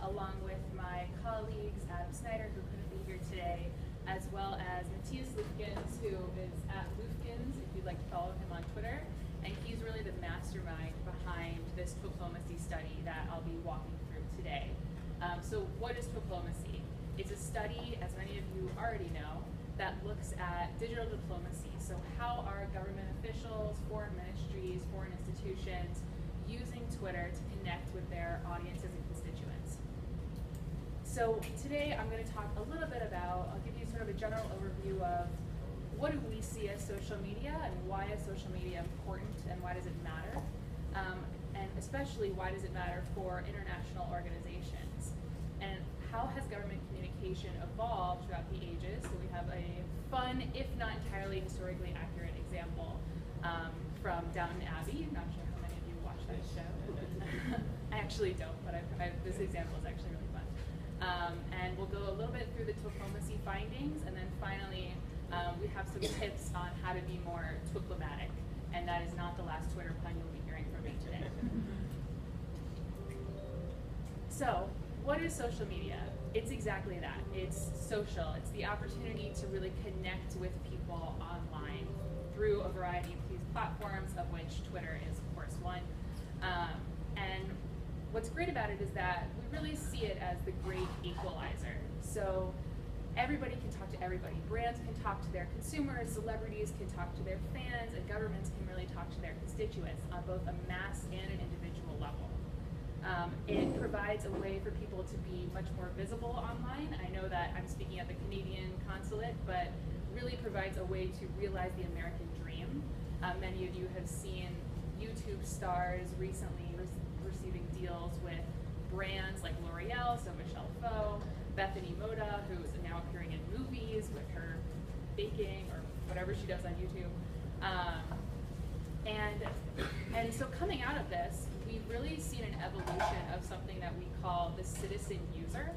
along with my colleagues, Adam Snyder, who couldn't be here today, as well as Matthias Lufkins, who is at Lufkins, if you'd like to follow him on Twitter. And he's really the mastermind behind this Twiplomacy study that I'll be walking through today. So what is Twiplomacy? It's a study, as many of you already know, that looks at digital diplomacy. So how are government officials, foreign ministries, foreign institutions using Twitter to connect with their audiences and constituents? So today I'm going to talk a little bit about, I'll give you sort of a general overview of what do we see as social media and why is social media important and why does it matter? And especially why does it matter for international organizations? And how has government communication evolved throughout the ages? So we have a fun, if not entirely historically accurate example from Downton Abbey. I'm not sure how many of you watch that show. I actually don't, but this example is actually really fun. And we'll go a little bit through the Twiplomacy findings, and then finally we have some tips on how to be more Twiplomatic. And that is not the last Twitter pun you'll be hearing from me today. So, what is social media? It's exactly that. It's social. It's the opportunity to really connect with people online through a variety of these platforms, of which Twitter is, of course, one. And what's great about it is that we really see it as the great equalizer. So everybody can talk to everybody. Brands can talk to their consumers, celebrities can talk to their fans, and governments can really talk to their constituents on both a mass and an individual level. It provides a way for people to be much more visible online. I know that I'm speaking at the Canadian Consulate, but really provides a way to realize the American dream. Many of you have seen YouTube stars recently receiving deals with brands like L'Oreal, so Michelle Pho, Bethany Moda, who is now appearing in movies with her baking or whatever she does on YouTube. And so coming out of this, we've really seen an evolution of something that we call the citizen user.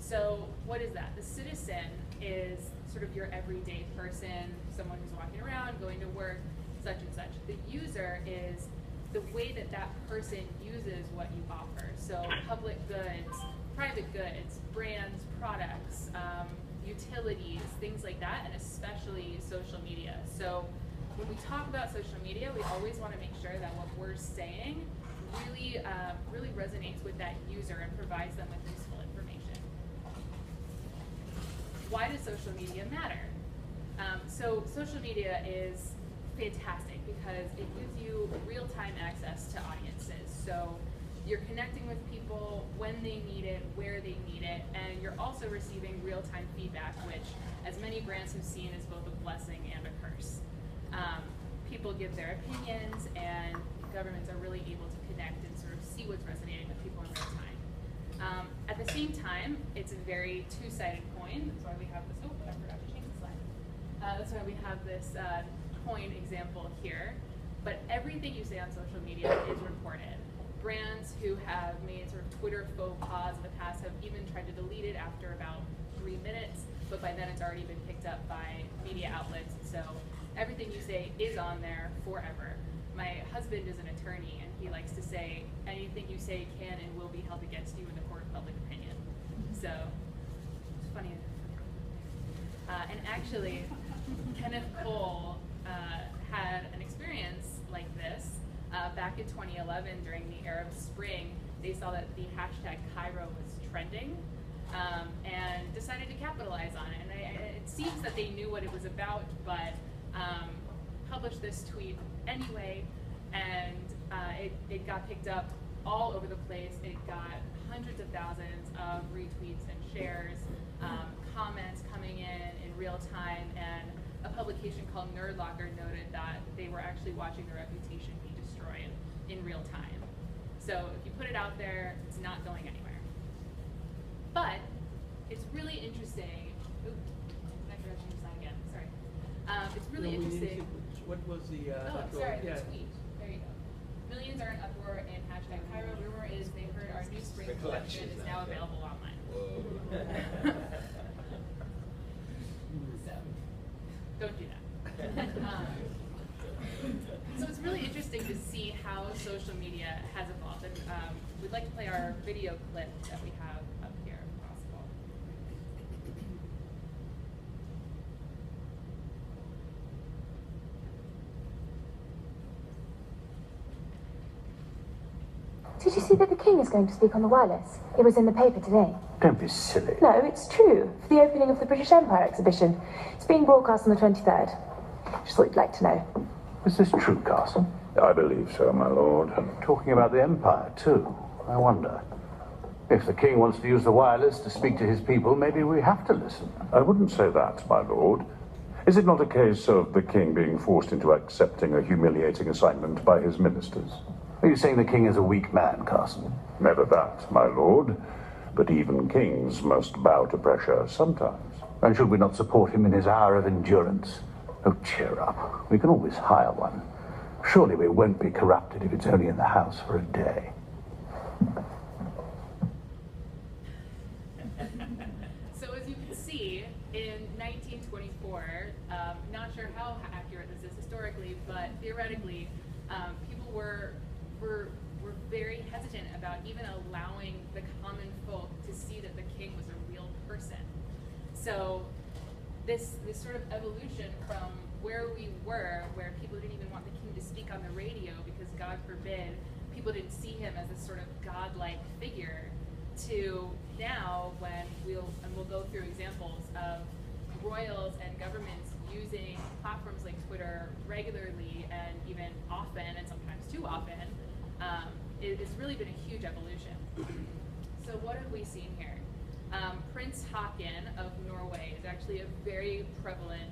So what is that? The citizen is sort of your everyday person, someone who's walking around, going to work, such and such. The user is the way that that person uses what you offer. So public goods, private goods, brands, products, utilities, things like that, and especially social media. So when we talk about social media, we always want to make sure that what we're saying really resonates with that user and provides them with useful information. Why does social media matter? So social media is fantastic because it gives you real-time access to audiences. So you're connecting with people when they need it, where they need it, and you're also receiving real-time feedback, which, as many brands have seen, is both a blessing and a curse. People give their opinions, and governments are really able to connect and sort of see what's resonating with people in real time. At the same time, it's a very two-sided coin. That's why we have this, oh, I forgot to change the slide. That's why we have this coin example here. But everything you say on social media is recorded. Brands who have made sort of Twitter faux pas in the past have even tried to delete it after about 3 minutes, but by then it's already been picked up by media outlets. So everything you say is on there forever. My husband is an attorney, and he likes to say, anything you say can and will be held against you in the court of public opinion. So, it's funny. And actually, Kenneth Cole had an experience like this back in 2011 during the Arab Spring. They saw that the hashtag Cairo was trending and decided to capitalize on it. And it seems that they knew what it was about, but published this tweet anyway, and it got picked up all over the place. It got hundreds of thousands of retweets and shares, comments coming in real time, and a publication called Nerdlocker noted that they were actually watching their reputation be destroyed in real time. So if you put it out there, it's not going anywhere. But it's really interesting. Ooh, I forgot to change the slide again. Sorry. It's really interesting. What was the the tweet. There you go. Millions are in uproar in hashtag Cairo. Rumor is they heard our new spring collection is now available online. So, don't do that. So it's really interesting to see how social media has evolved. And with we'd like to play our video clip that we have up here, if possible. Did you see that the King is going to speak on the wireless? It was in the paper today. Don't be silly. No, it's true. For the opening of the British Empire exhibition. It's being broadcast on the 23rd. Just thought you'd like to know. Is this true, Castle? I believe so, my lord. Talking about the Empire, too. I wonder. If the King wants to use the wireless to speak to his people, maybe we have to listen. I wouldn't say that, my lord. Is it not a case of the King being forced into accepting a humiliating assignment by his ministers? Are you saying the King is a weak man, Carson? Never that, my lord. But even kings must bow to pressure sometimes. And should we not support him in his hour of endurance? Oh, cheer up. We can always hire one. Surely we won't be corrupted if it's only in the house for a day. So as you can see, in 1924, not sure how accurate this is historically, but theoretically, people were very hesitant about even allowing the common folk to see that the king was a real person. So this sort of evolution from where we were, where people didn't even want the king to speak on the radio because, God forbid, people didn't see him as this sort of godlike figure, to now when we'll go through examples of royals and governments using platforms like Twitter regularly and even often, and sometimes too often. It's really been a huge evolution. So what have we seen here? Prince Haakon of Norway is actually a very prevalent,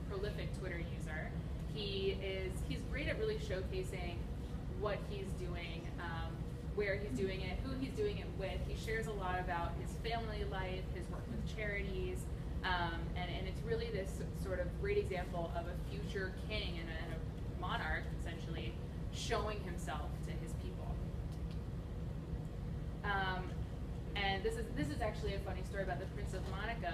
prolific Twitter user. He's great at really showcasing what he's doing, where he's doing it, who he's doing it with. He shares a lot about his family life, his work with charities, and it's really this sort of great example of a future king and a monarch, essentially, showing himself to his people. And this is actually a funny story about the Prince of Monaco.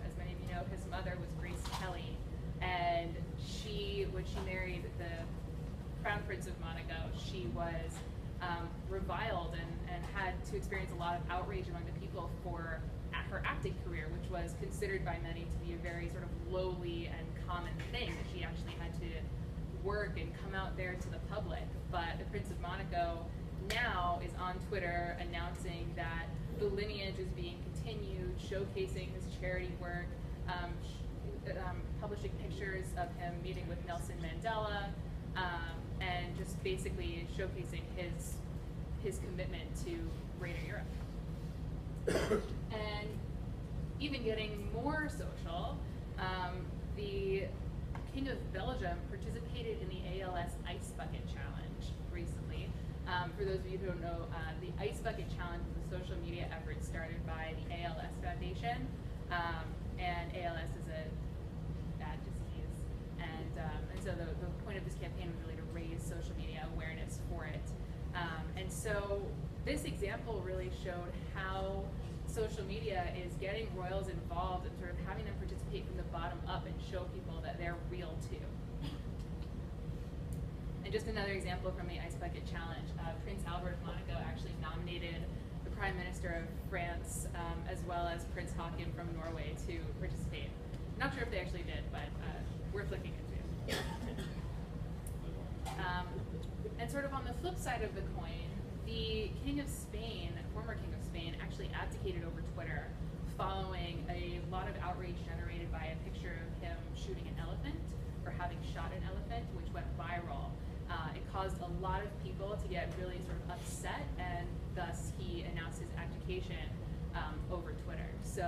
As many of you know, his mother was Grace Kelly, and when she married the Crown Prince of Monaco, she was reviled and had to experience a lot of outrage among the people for her acting career, which was considered by many to be a very sort of lowly and common thing, that she actually had to work and come out there to the public. But the Prince of Monaco now is on Twitter announcing that the lineage is being continued, showcasing his charity work, publishing pictures of him meeting with Nelson Mandela, and just basically showcasing his commitment to Greater Europe. And even getting more social, the King of Belgium participated in the ALS Ice Bucket Challenge recently. For those of you who don't know, the Ice Bucket Challenge is a social media effort started by the ALS Foundation, and ALS is a bad disease, and so the point of this campaign was really to raise social media awareness for it. And so this example really showed how social media is getting royals involved and sort of having them participate from the bottom up and show people that they're real too. And just another example from the Ice Bucket Challenge, Prince Albert of Monaco actually nominated the Prime Minister of France as well as Prince Haakon from Norway to participate. Not sure if they actually did, but worth looking into. And sort of on the flip side of the coin, the King of Spain, former King of Spain, actually abdicated over Twitter following a lot of outrage generated by a picture of him shooting an elephant, or having shot an elephant, which went viral. It caused a lot of people to get really sort of upset, and thus he announced his abdication over Twitter. So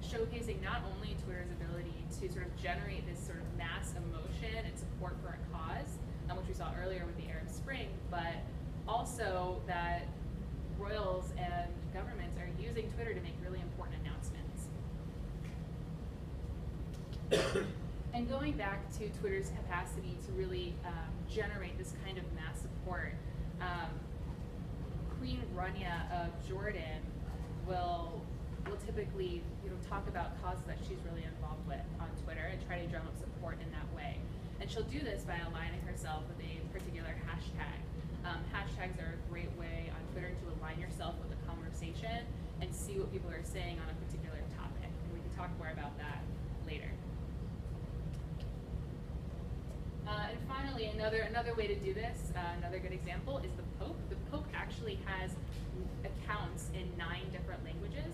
showcasing not only Twitter's ability to sort of generate this sort of mass emotion and support for a cause, which we saw earlier with the Arab Spring, but also that royals and governments are using Twitter to make really important announcements. And going back to Twitter's capacity to really generate this kind of mass support, Queen Rania of Jordan will typically talk about causes that she's really involved with on Twitter and try to drum up support in that way. And she'll do this by aligning herself with a particular hashtag. Hashtags are a great way on Twitter to align yourself information and see what people are saying on a particular topic. And we can talk more about that later. And finally, another way to do this, another good example is the Pope. The Pope actually has accounts in 9 different languages,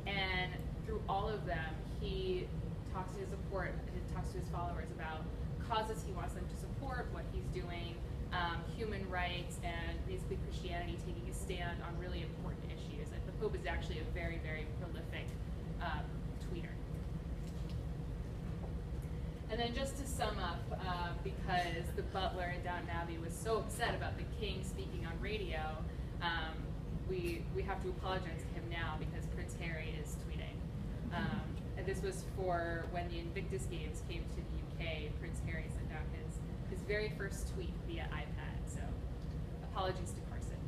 and through all of them, he talks to his followers about causes he wants them to support, what he's doing, human rights, and basically Christianity taking a stand on really important issues. And the Pope is actually a very, very prolific tweeter. And then just to sum up, because the butler in Downton Abbey was so upset about the king speaking on radio, we have to apologize to him now because Prince Harry is tweeting. And this was for when the Invictus Games came to the UK. Prince Harry sent out his very first tweet via iPad. So apologies to Carson.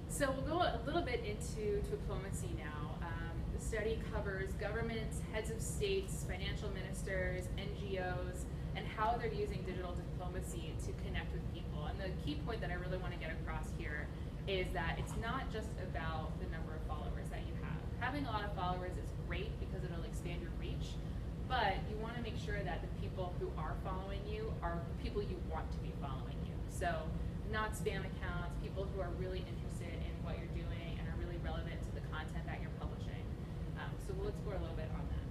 So we'll go a little bit into Twiplomacy now. The study covers governments, heads of states, financial ministers, NGOs, and how they're using digital diplomacy to connect with people. And the key point that I really want to get across here is that it's not just about the number of followers that you have. Having a lot of followers is great because it'll expand your reach, but you want to make sure that the people who are following you are people you want to be following you. So not spam accounts, people who are really interested in what you're doing and are really relevant to the content that you're publishing. So we'll explore a little bit on that.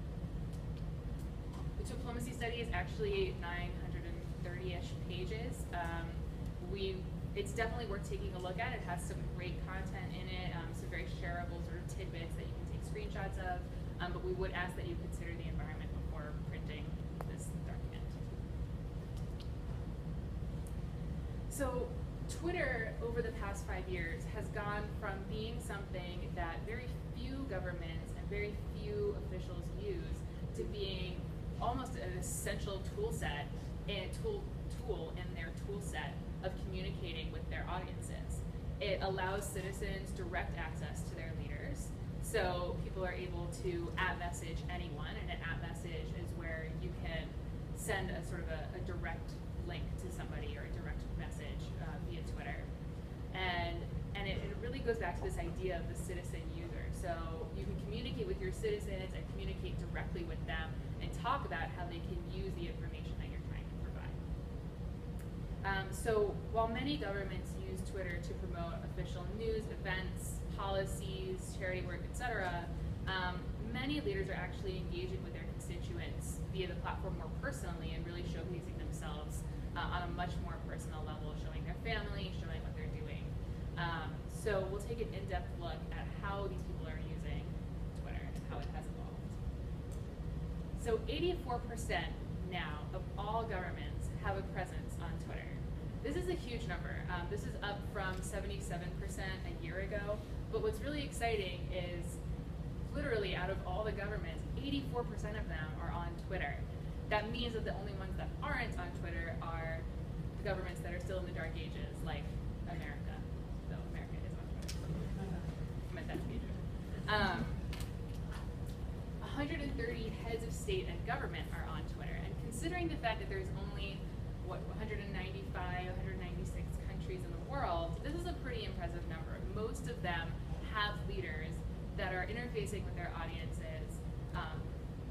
The Twiplomacy study is actually 930-ish pages. It's definitely worth taking a look at. It has some great content in it, some very shareable sort of tidbits that you can take screenshots of, but we would ask that you consider the environment before printing this document. So Twitter, over the past 5 years, has gone from being something that very few governments and very few officials use to being almost an essential tool in their tool set of communicating with their audiences. It allows citizens direct access to their leaders, so people are able to @message anyone, and an @message is where you can send a sort of a direct link to somebody or a direct message via Twitter. And it really goes back to this idea of the citizen user. So you can communicate with your citizens and communicate directly with them and talk about how they can use the information that you're trying to provide. So while many governments use Twitter to promote official news, events, policies, charity work, etc., many leaders are actually engaging with their constituents via the platform more personally and really showcasing themselves on a much more personal level, showing their family, showing what they're doing. So we'll take an in-depth look at how these people are using Twitter and how it has evolved. So 84% now of all governments have a presence on Twitter. This is a huge number. This is up from 77% a year ago. But what's really exciting is literally out of all the governments, 84% of them are on Twitter. That means that the only ones that aren't on Twitter are the governments that are still in the dark ages, like America. Though America is on Twitter. I meant that to be true. 130 heads of state and government are on Twitter. And considering the fact that there's only, 195, 196 countries in the world, this is a pretty impressive number. Most of them have leaders that are interfacing with their audiences,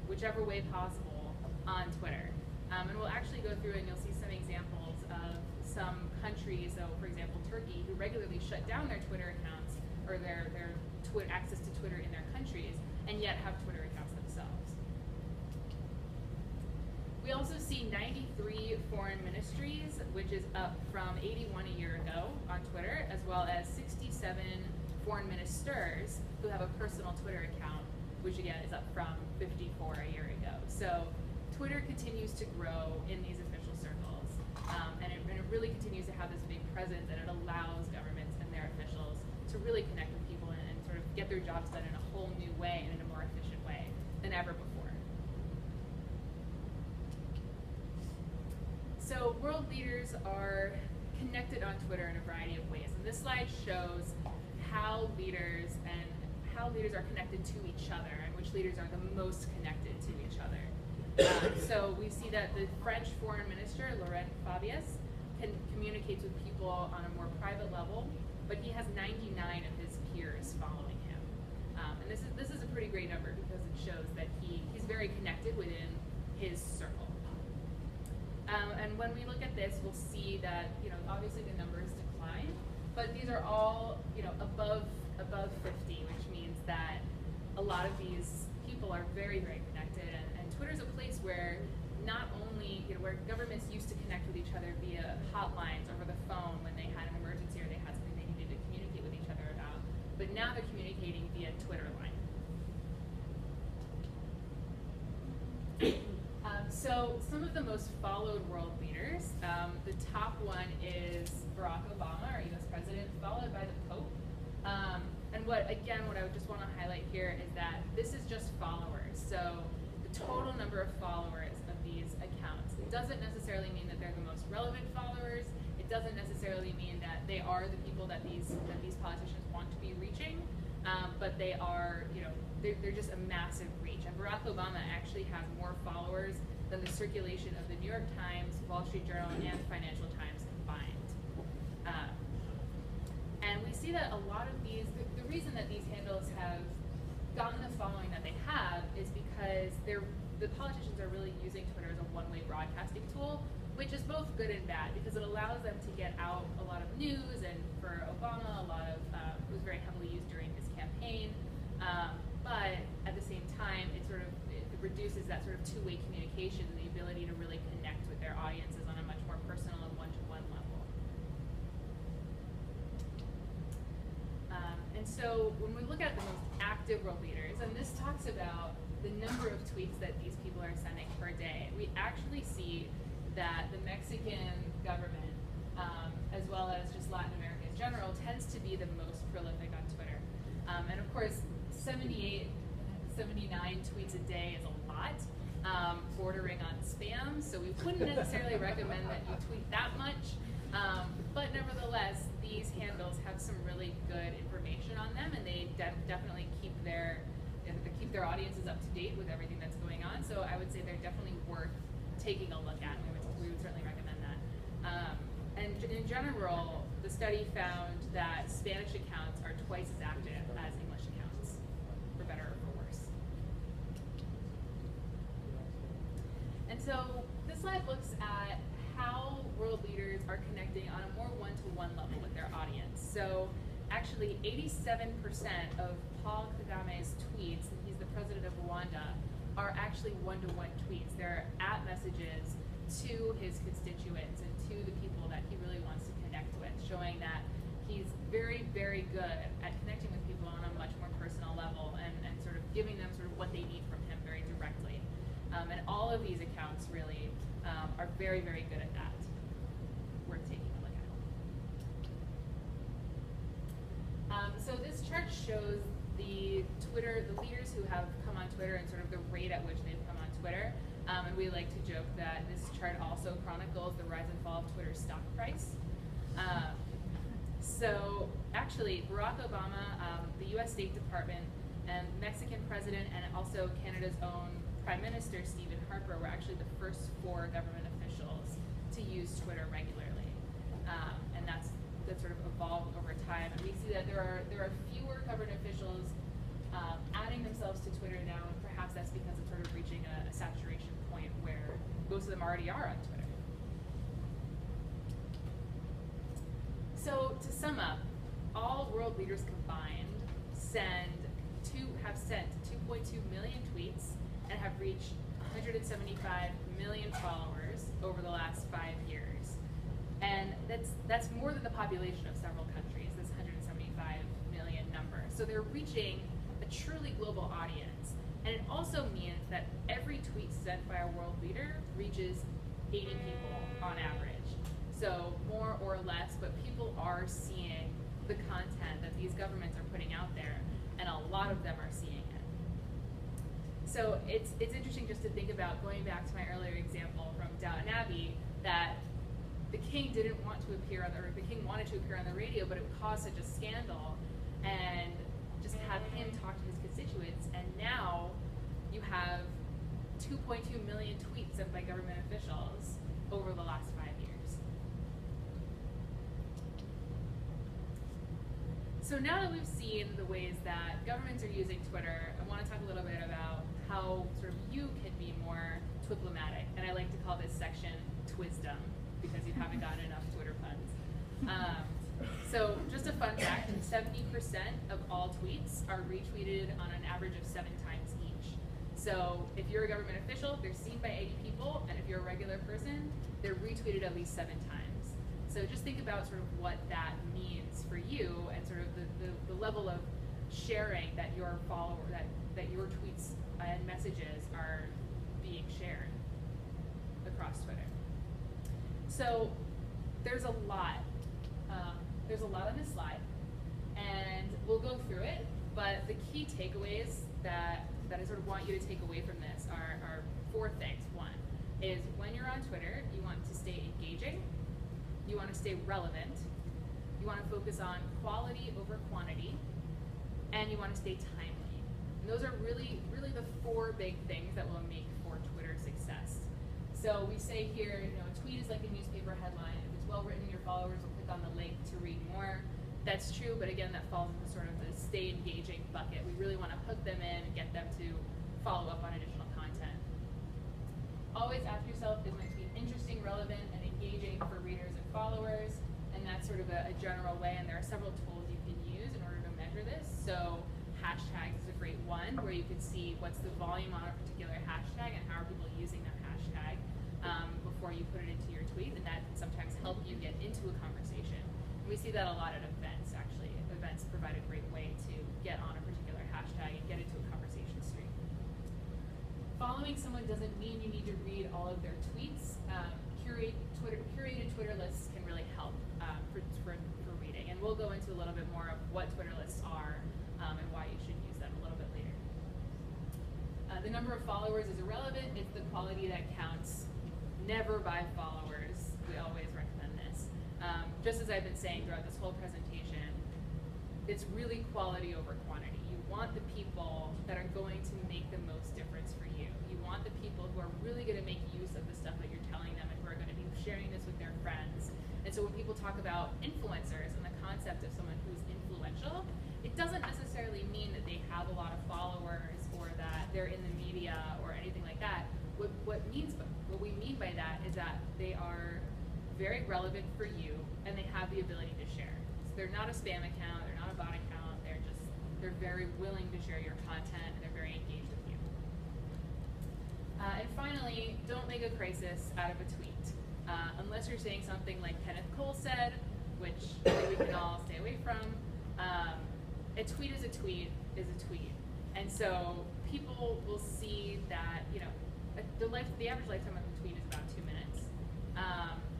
whichever way possible, on Twitter. And we'll actually go through and you'll see some examples of some countries, so for example Turkey, who regularly shut down their Twitter accounts or their access to Twitter in their countries, and yet have Twitter accounts themselves. We also see 93 foreign ministries, which is up from 81 a year ago on Twitter, as well as 67 foreign ministers who have a personal Twitter account, which again is up from 54 a year ago. So Twitter continues to grow in these official circles, and it really continues to have this big presence, and it allows governments and their officials to really connect with people and sort of get their jobs done in a whole new way and in a more efficient way than ever before. So world leaders are connected on Twitter in a variety of ways, and this slide shows how leaders are connected to each other and which leaders are the most connected to each other. So we see that the French Foreign Minister, Laurent Fabius, communicates with people on a more private level, but he has 99 of his peers following him. And this is a pretty great number because it shows that he's very connected within his circle. And when we look at this, we'll see that, obviously the numbers decline, but these are all, above 50, which means that a lot of these people are very, very connected. And Twitter's a place where not only, where governments used to connect with each other via hotlines over the phone when they had an emergency or they had something they needed to communicate with each other about, but now they're communicating via Twitter line. So some of the most followed world leaders, the top one is Barack Obama, our US president, followed by the Pope. And what I would just want to highlight here is that this is just followers. So the total number of followers of these accounts, it doesn't necessarily mean that they're the most relevant followers. It doesn't necessarily mean that they are the people that these politicians want to be reaching, but they are, they're just a massive reach. And Barack Obama actually has more followers than the circulation of the New York Times, Wall Street Journal, and Financial Times combined. And we see that a lot of these, the reason that these handles have gotten the following that they have is because the politicians are really using Twitter as a one-way broadcasting tool, which is both good and bad because it allows them to get out a lot of news, and for Obama, it was very heavily used during his campaign. But at the same time, it reduces that sort of two-way communication and the ability to really connect with their audiences on a much more personal and one-to-one level. And so when we look at the most active world leaders, and this talks about the number of tweets that these people are sending per day, we actually see that the Mexican government, as well as just Latin America in general, tends to be the most prolific on Twitter. And of course, 79 tweets a day is a lot, bordering on spam, so we wouldn't necessarily recommend that you tweet that much, but nevertheless, these handles have some really good information on them, and they definitely keep their audiences up to date with everything that's going on, so I would say they're definitely worth taking a look at. We would certainly recommend that. And in general, the study found that Spanish accounts are twice as active as English accounts, for better or for worse. And so this slide looks at how world leaders are connecting on a more one-to-one level with their audience. So actually 87% of Paul Kagame's tweets, and he's the president of Rwanda, are actually one-to-one tweets. They're at messages to his constituents and to the people that he really wants to connect with, showing that he's very, very good at connecting with people on a much more personal level and sort of giving them sort of what they need from him very directly. And all of these accounts really are very, very good at that. Worth taking a look at. So this chart shows the leaders who have come on Twitter and sort of the rate at which they've come on Twitter. And we like to joke that this chart also chronicles the rise and fall of Twitter's stock price. So actually, Barack Obama, the US State Department, and Mexican president, and also Canada's own Prime Minister, Stephen Harper, were actually the first 4 government officials to use Twitter regularly. And that's sort of evolved over time. And we see that there are fewer government officials adding themselves to Twitter now, and perhaps that's because it's sort of reaching a saturation point where most of them already are on Twitter. So to sum up, all world leaders combined have sent 2.2 million tweets and have reached 175 million followers over the last 5 years. And that's more than the population of several countries, this 175 million number. So they're reaching a truly global audience. And it also means that every tweet sent by a world leader reaches 80 people on average. So more or less, but people are seeing the content that these governments are putting out there, and a lot of them are seeing it. So it's interesting just to think about, going back to my earlier example from Downton Abbey, that the king didn't want to appear on the king wanted to appear on the radio, but it caused such a scandal, and just have him talk to his constituents, and now you have 2.2 million tweets sent by government officials over the last 5 years. So now that we've seen the ways that governments are using Twitter, I want to talk a little bit about how sort of you can be more Twiplomatic. And I like to call this section Twisdom, because you haven't gotten enough Twitter puns. So just a fun fact, 70% of all tweets are retweeted on an average of 7 times each. So if you're a government official, they're seen by 80 people, and if you're a regular person, they're retweeted at least 7 times. So just think about sort of what that means for you, and sort of the level of sharing that your that your tweets and messages are being shared across Twitter. So there's a lot. There's a lot on this slide, and we'll go through it, but the key takeaways that I sort of want you to take away from this are 4 things. One is, when you're on Twitter, you want to stay engaging, you want to stay relevant, you want to focus on quality over quantity, and you want to stay timely. And those are really the 4 big things that will make for Twitter success. So we say here, a tweet is like a newspaper headline. If it's well written, your followers will click on the link to read more. That's true, but again, that falls into sort of the stay engaging bucket. We really want to hook them in and get them to follow up on additional content. Always ask yourself, is my tweet interesting, relevant, and engaging for readers and followers? And that's sort of a general way, and there are several tools you can use in order to measure this. So hashtags is a great one, where you can see what's the volume on a particular hashtag and how are people using that hashtag before you put it into your tweet, and that can sometimes help you get into a conversation. And we see that a lot at events, actually. Events provide a great way to get on a particular hashtag and get into a conversation stream. Following someone doesn't mean you need to read all of their tweets. Curated Twitter lists can really help for reading, and we'll go into a little bit more of what Twitter lists are and why you should use them a little bit later. The number of followers is irrelevant, it's the quality that counts. Never by followers, we always recommend this. Just as I've been saying throughout this whole presentation, it's really quality over quantity. You want the people that are going to make the most difference for you. You want the people who are really going to make use of the stuff that you're telling them, and who are going to be sharing this with their friends. And so when people talk about influencers and the concept of someone who's influential, it doesn't necessarily mean that they have a lot of followers or that they're in the media or anything like that. What we mean by that is that they are very relevant for you, and they have the ability to share. So they're not a spam account, they're not a bot account, they're very willing to share your content, and they're very engaged with you. And finally, don't make a crisis out of a tweet. Unless you're saying something like Kenneth Cole said, which we can all stay away from. A tweet is a tweet is a tweet. And so people will see that, the average lifetime of a tweet is about 2 minutes.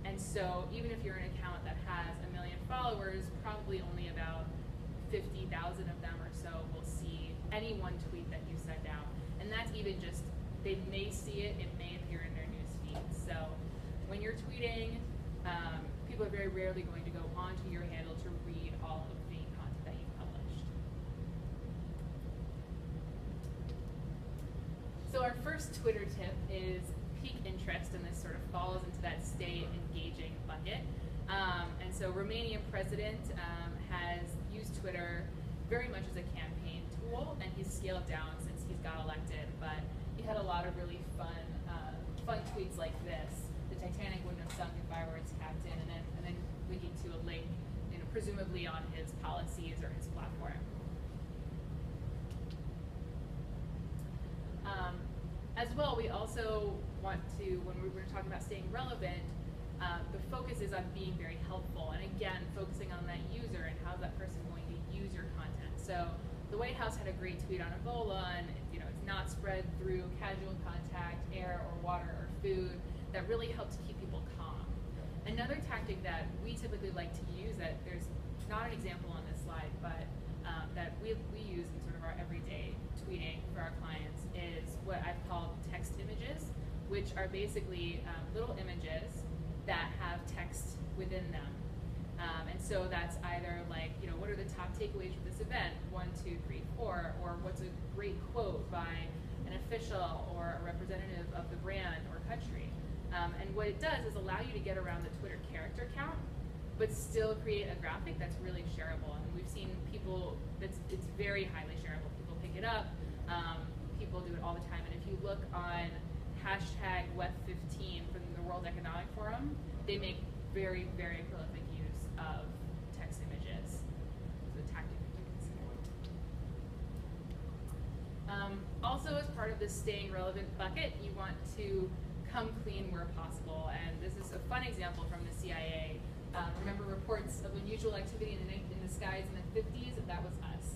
And so even if you're an account that has 1 million followers, probably only about 50,000 of them or so will see any one tweet that you send out. And that's even just, they may see it, it may appear in their news feed. So when you're tweeting, people are very rarely going to go onto your handle to read all of the content that you've published. So our first Twitter tip is peak interest, and this sort of falls into that stay engaging bucket. And so Romanian president has used Twitter very much as a campaign tool, and he's scaled down since he's got elected, but he had a lot of really fun tweets like this. The Titanic wouldn't have sunk if I were its captain, and then linking to a link, presumably on his policies or his platform. As well, we also want to, when we're talking about staying relevant, the focus is on being very helpful, and again, focusing on that user and how's that person going to use your content. So the White House had a great tweet on Ebola, and it's not spread through casual contact, air or water or food. That really helped keep people calm. Another tactic that we typically like to use, that there's not an example on this slide, but that we use in sort of our everyday tweeting for our clients, is what I've called text images, which are basically little images that have text within them. And so that's either like, what are the top takeaways from this event? 1, 2, 3, 4, or what's a great quote by an official or a representative of the brand or country. And what it does is allow you to get around the Twitter character count, but still create a graphic that's really shareable. And we've seen people people, it's very highly shareable. People pick it up, people do it all the time. And if you look on hashtag WEF15 from the World Economic Forum, they make very, very prolific use of text images. So a tactic that you consider. Also, as part of this staying relevant bucket, you want to come clean where possible. And this is a fun example from the CIA. Remember reports of unusual activity in the skies in the 50s? That was us.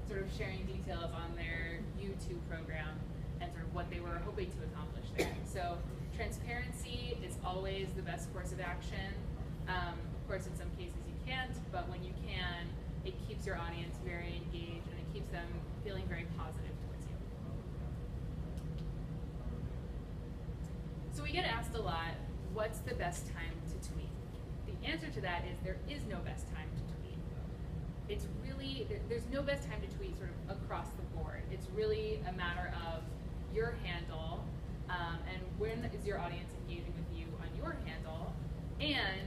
Sort of sharing details on their U2 program and sort of what they were hoping to accomplish there. So transparency is always the best course of action. Of course, in some cases you can't, but when you can, it keeps your audience very engaged and it keeps them feeling very positive towards you. So we get asked a lot, what's the best time to tweet? The answer to that is there is no best time to tweet. It's really, there's no best time to tweet sort of across the board. It's really a matter of your handle and when is your audience engaging with you on your handle, and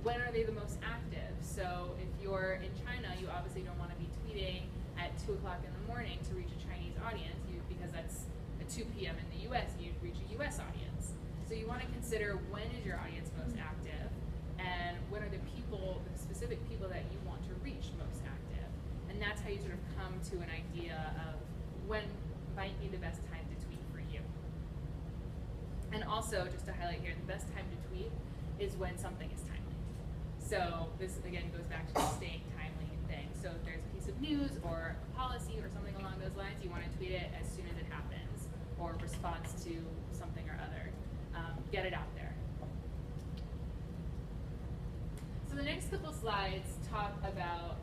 when are they the most active? So if you're in China, you obviously don't want to be tweeting at 2 o'clock in the morning to reach a Chinese audience because that's at 2 p.m. in the US and you'd reach a US audience. So you want to consider when is your audience most active and when are the people, the specific people that you want to reach most active. And that's how you sort of come to an idea of when might be the best time to tweet for you. And also, just to highlight here, the best time to tweet is when something is timely. So this, again, goes back to the staying timely thing. So if there's a piece of news or a policy or something along those lines, you want to tweet it as soon as it happens or response to something or other. Get it out there. So the next couple slides talk about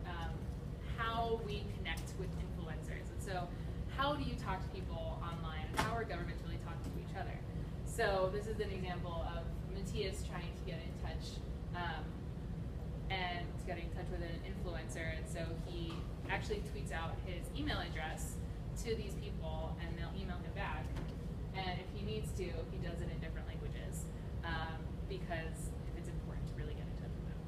how we connect with influencers. And so how do you talk to people online and how are governments really talking to each other? So this is an example of Matthias trying to get in touch and getting in touch with an influencer. And so he actually tweets out his email address to these people and they'll email him back. And if he needs to, he does it in different languages because it's important to really get in touch with them.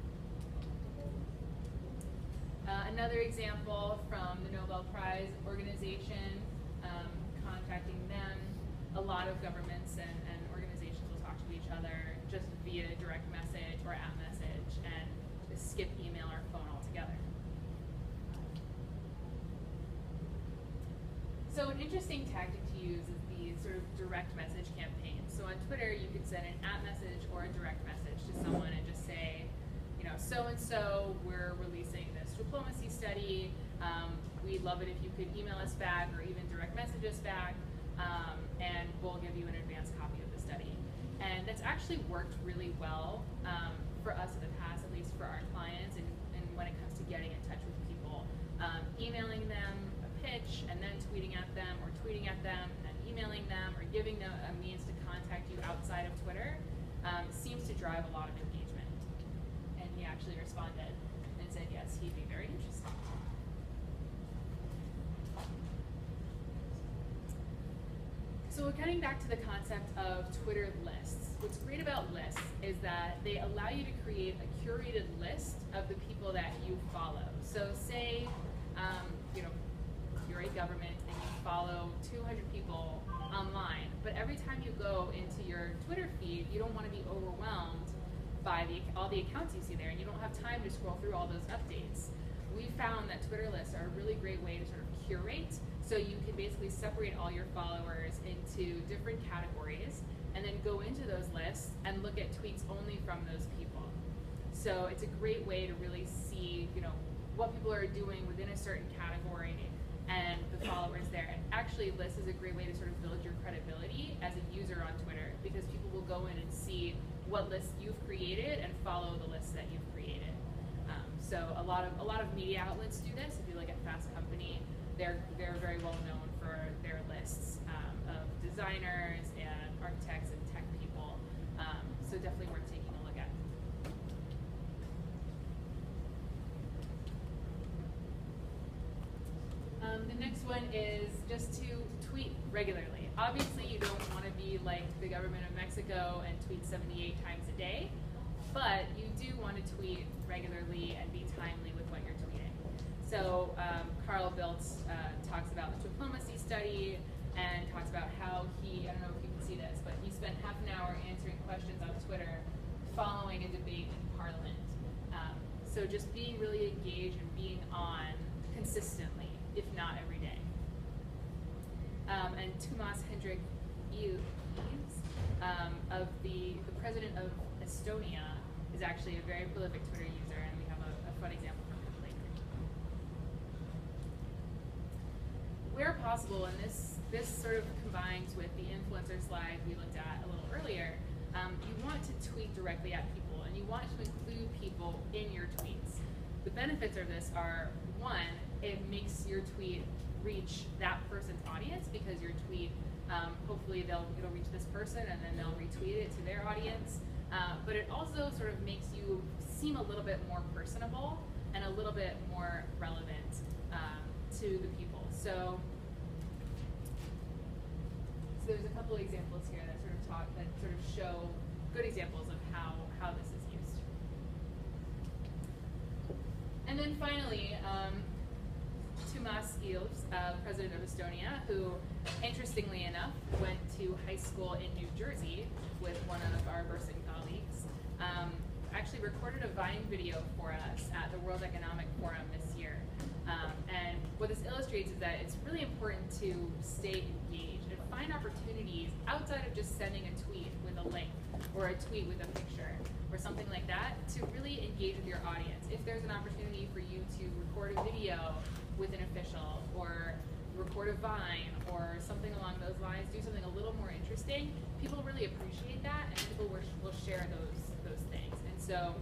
Another example from the Nobel Prize organization, contacting them. A lot of governments and organizations will talk to each other just via direct message or app message and just skip email or phone altogether. So an interesting tactic to use is the sort of direct message campaign. So on Twitter, you could send an at message or a direct message to someone and just say, you know, so-and-so, we're releasing this Twiplomacy study. We'd love it if you could email us back or even direct message us back, and we'll give you an advanced copy of the study. And that's actually worked really well for us in the past, at least for our clients, and when it comes to getting in touch with people. Emailing them a pitch and then tweeting at them, or tweeting at them and then emailing them, or giving them a means to contact you outside of Twitter seems to drive a lot of engagement. And he actually responded and said yes, he'd be very interested. So we're getting back to the concept of Twitter lists. What's great about lists is that they allow you to create a curated list of the people that you follow. So say, you know, you're a government and you follow 200 people online, but every time you go into your Twitter feed, you don't want to be overwhelmed by all the accounts you see there, and you don't have time to scroll through all those updates. We found that Twitter lists are a really great way to sort of curate, so you can basically separate all your followers into different categories, and then go into those lists and look at tweets only from those people. So it's a great way to really see, you know, what people are doing within a certain category and the followers there. And actually, lists is a great way to sort of build your credibility as a user on Twitter, because people will go in and see what lists you've created and follow the lists that you've created. So a lot of media outlets do this. If you look at Fast Company, they're very well known for their lists of designers and architects and tech people. So definitely worth taking a look at. The next one is just to tweet regularly. Obviously, you don't want to be like the government of Mexico and tweet 78 times a day, but you do want to tweet regularly and be timely with what you're tweeting. So Carl Bildt talks about the Twiplomacy study and talks about how he, I don't know if you can see this, but he spent half an hour answering questions on Twitter following a debate in Parliament. So just being really engaged and being on consistently, if not every day. And Tuomas Hendrik Eves, of the president of Estonia, is actually a very prolific Twitter user, and we have a fun example from him later. Where possible, and this sort of combines with the influencer slide we looked at a little earlier, you want to tweet directly at people, and you want to include people in your tweets. The benefits of this are, one, it makes your tweet reach that person's audience, because your tweet, hopefully it'll reach this person and then they'll retweet it to their audience. But it also sort of makes you seem a little bit more personable and a little bit more relevant to the people. So there's a couple of examples here that sort of show good examples of how this is used. And then finally, Tuomas Eves, president of Estonia, who, interestingly enough, went to high school in New Jersey with one of our Burson colleagues, actually recorded a Vine video for us at the World Economic Forum this year. And what this illustrates is that it's really important to stay engaged and find opportunities outside of just sending a tweet with a link or a tweet with a picture or something like that, to really engage with your audience. If there's an opportunity for you to record a video with an official, or record a Vine, or something along those lines, do something a little more interesting, people really appreciate that, and people will share those things. And so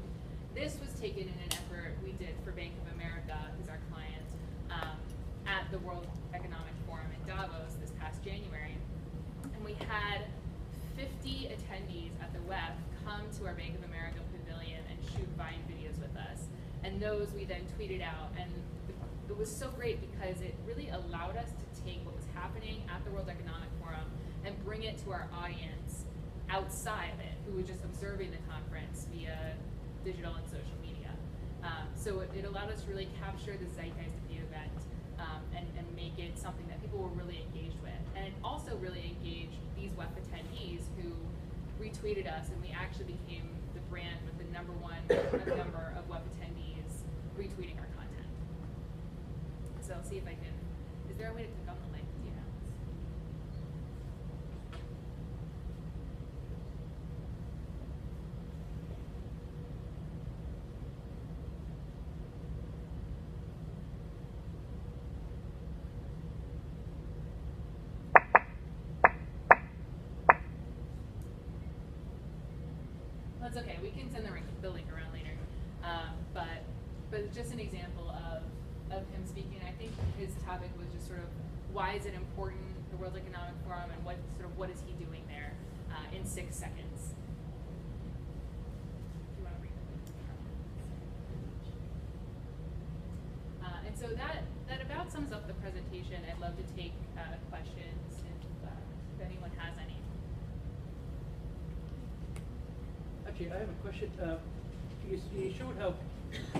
this was taken in an effort we did for Bank of America, who's our client, at the World Economic Forum in Davos this past January. And we had 50 attendees at the WEF come to our Bank of America pavilion and shoot Vine videos with us. And those we then tweeted out. And it was so great because it really allowed us to take what was happening at the World Economic Forum and bring it to our audience outside of it, who was just observing the conference via digital and social media. So it allowed us to really capture the zeitgeist of the event and make it something that people were really engaged with. And it also really engaged these WEF attendees who retweeted us, and we actually became the brand with the #1 number of WEF attendees retweeting our content. So I'll see if I can, is there a way to click on the link? Do you know? That's okay, we can send the link around later. But just an example of him speaking. I think his topic was just sort of, why is it important, the World Economic Forum, and what is he doing there in 6 seconds. If you want to read it. And so that about sums up the presentation. I'd love to take questions if anyone has any. Actually, I have a question. You showed how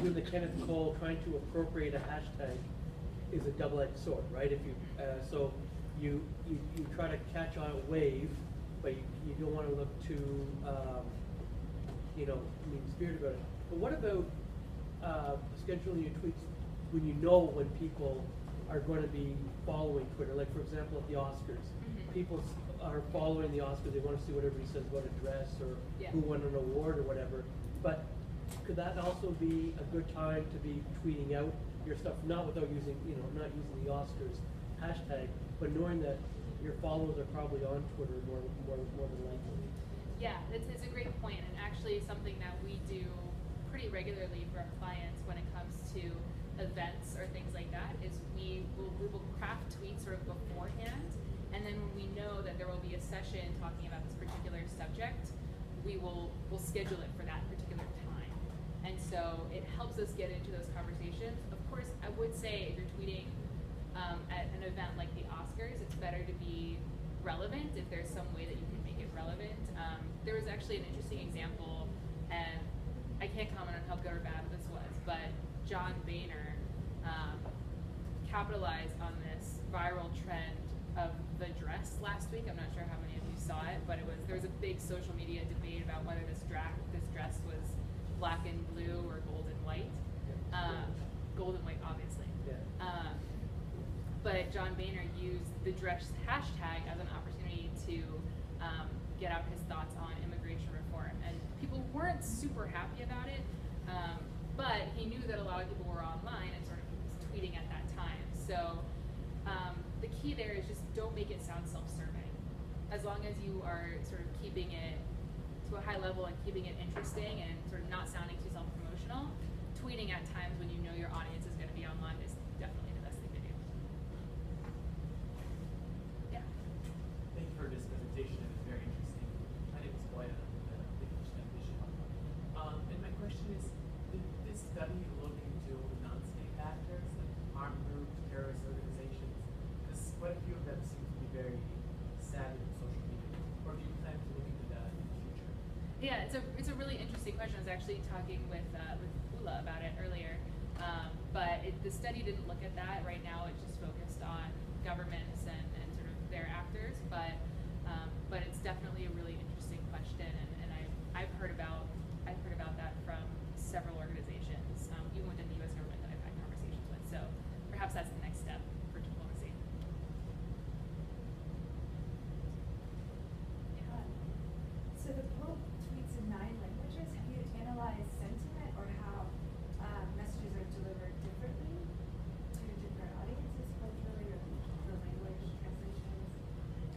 with the Kenneth Cole trying to appropriate a hashtag is a double-edged sword, right? If you so you try to catch on a wave, but you don't want to look too mean-spirited about it. But what about scheduling your tweets when you know when people are going to be following Twitter? Like, for example, at the Oscars, people are following the Oscars. They want to see what everybody says about a dress or who won an award or whatever. But could that also be a good time to be tweeting out your stuff, not without using, not using the Oscars hashtag, but knowing that your followers are probably on Twitter more than likely? Yeah, it's a great point, and actually something that we do pretty regularly for our clients when it comes to events or things like that is we will craft tweets sort of beforehand, and then when we know that there will be a session talking about this particular subject, we'll schedule it for that particular time. And so it helps us get into those conversations. Of course, I would say if you're tweeting at an event like the Oscars, it's better to be relevant if there's some way that you can make it relevant. There was actually an interesting example, and I can't comment on how good or bad this was, but John Boehner capitalized on this viral trend of the dress last week. I'm not sure how many of you saw it, but there was a big social media debate about whether this dress was black and blue or gold and white. Gold and white, obviously. Yeah. But John Boehner used the dress hashtag as an opportunity to get out his thoughts on immigration reform. And people weren't super happy about it, but he knew that a lot of people were online and sort of was tweeting at that time. So the key there is just don't make it sound self-serving. As long as you are sort of keeping it to a high level and keeping it interesting and sort of not sounding too self-promotional, tweeting at times when you know your audience is going to be online is definitely the best thing to do. Yeah. Thank you for this presentation. It was very interesting. My name is Boya, the Education Ambition. And my question is, did this study look into non-state actors, like armed groups, terrorist organizations? Because quite a few of them seem to be very savvy with social media. Or do you plan to look into that in the future? Yeah, it's a really interesting question. I was actually talking with Ula about it earlier, but the study didn't look at that. Right now, it's just focused on governments and sort of their actors. But it's definitely a really interesting question, and I've heard about that from several organizations, even within the U.S. government that I've had conversations with. So perhaps that's the next step for diplomacy. So the Pope tweets in 9 languages. Have you analyzed sentiment or how messages are delivered differently to different audiences culturally or the language translations?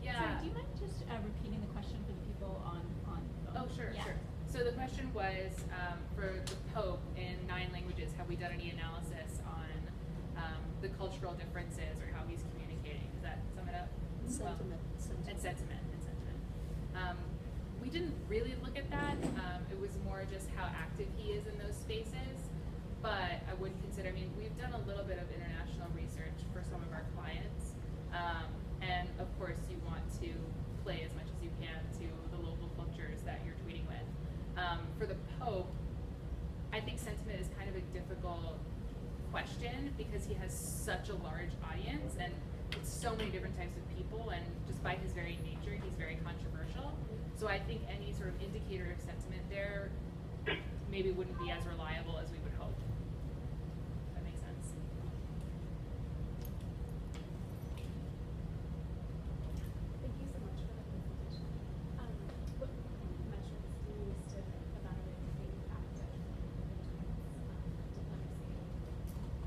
Yeah. Sorry, do you mind just repeating the question for the people on phone? Oh, sure, Yeah. sure. So the question was, for the Pope in 9 languages, have we done any analysis on the cultural differences or how he's communicating? Does that sum it up? Sentiment. And sentiment. We didn't really look at that. It was more just how active he is in those spaces. But I would consider, we've done a little bit of international research for some of our clients. And of course, you want to play as much as you can to the local cultures that you're tweeting with. For the Pope, I think sentiment is kind of a difficult question because he has such a large audience and it's so many different types of people, and just by his very nature, he's very controversial. So I think any sort of indicator of sentiment there maybe wouldn't be as reliable as we would hope. That makes sense. Thank you so much for the presentation. What measures do you use to evaluate the impact of diplomacy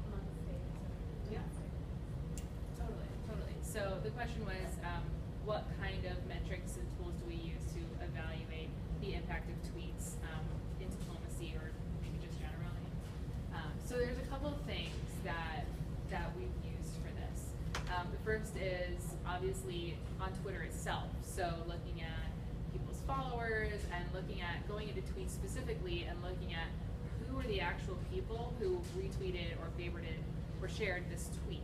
among states or domestic? Totally. So the question was, what kind of metrics and tools do we use to evaluate the impact of tweets in diplomacy or maybe just generally? So there's a couple of things that we've used for this. The first is obviously on Twitter itself. So looking at people's followers and looking at going into tweets specifically and looking at who are the actual people who retweeted or favorited or shared this tweet.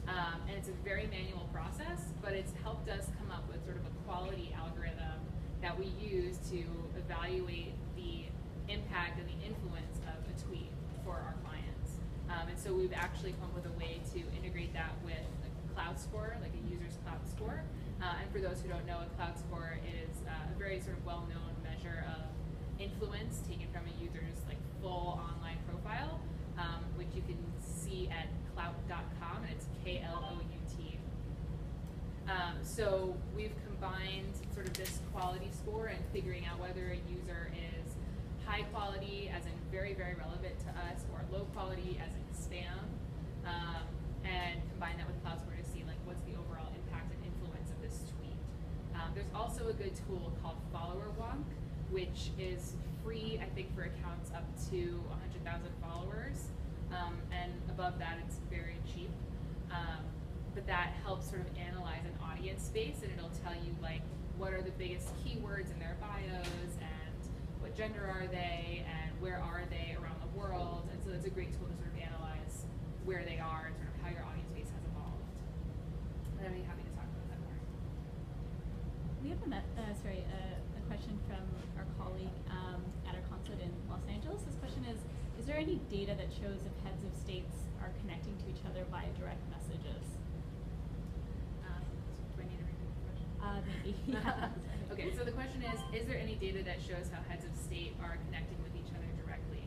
And it's a very manual process, but it's helped us come up with sort of a quality algorithm that we use to evaluate the impact and the influence of a tweet for our clients. And so we've actually come up with a way to integrate that with a cloud score, like a user's cloud score. And for those who don't know, a cloud score is a very sort of well-known measure of influence taken from a user's full online profile, which you can see at clout.com, and it's KLOUT. So we've combined sort of this quality score and figuring out whether a user is high quality, as in very, very relevant to us, or low quality, as in spam, and combine that with cloud score to see what's the overall impact and influence of this tweet. There's also a good tool called Follower Wonk, which is free, I think, for accounts up to 100,000 followers. And above that, it's very cheap. But that helps sort of analyze an audience space, and it'll tell you what are the biggest keywords in their bios, and what gender are they, and where are they around the world. And so that's a great tool to sort of analyze where they are and sort of how your audience base has evolved. And I'd be happy to talk about that more. We have a question from our colleague at our consulate in Los Angeles. This question is there any data that shows if heads of states are connecting to each other via direct message Okay, so the question is there any data that shows how heads of state are connecting with each other directly?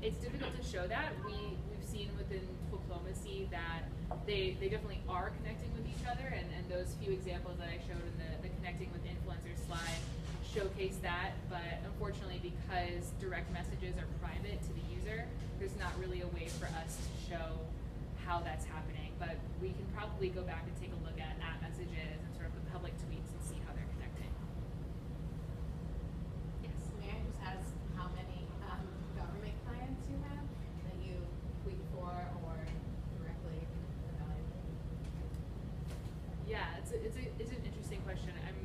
It's difficult to show that. We've seen within Twiplomacy that they definitely are connecting with each other, and those few examples that I showed in the connecting with influencers slide showcase that, but unfortunately because direct messages are private to the user, there's not really a way for us to show how that's happening, but we can probably go back and take a look at messages and sort of the public tweets and see how they're connecting. Yes. May I just ask how many government clients you have that you tweet for or directly evaluate? Yeah, it's an interesting question. I'm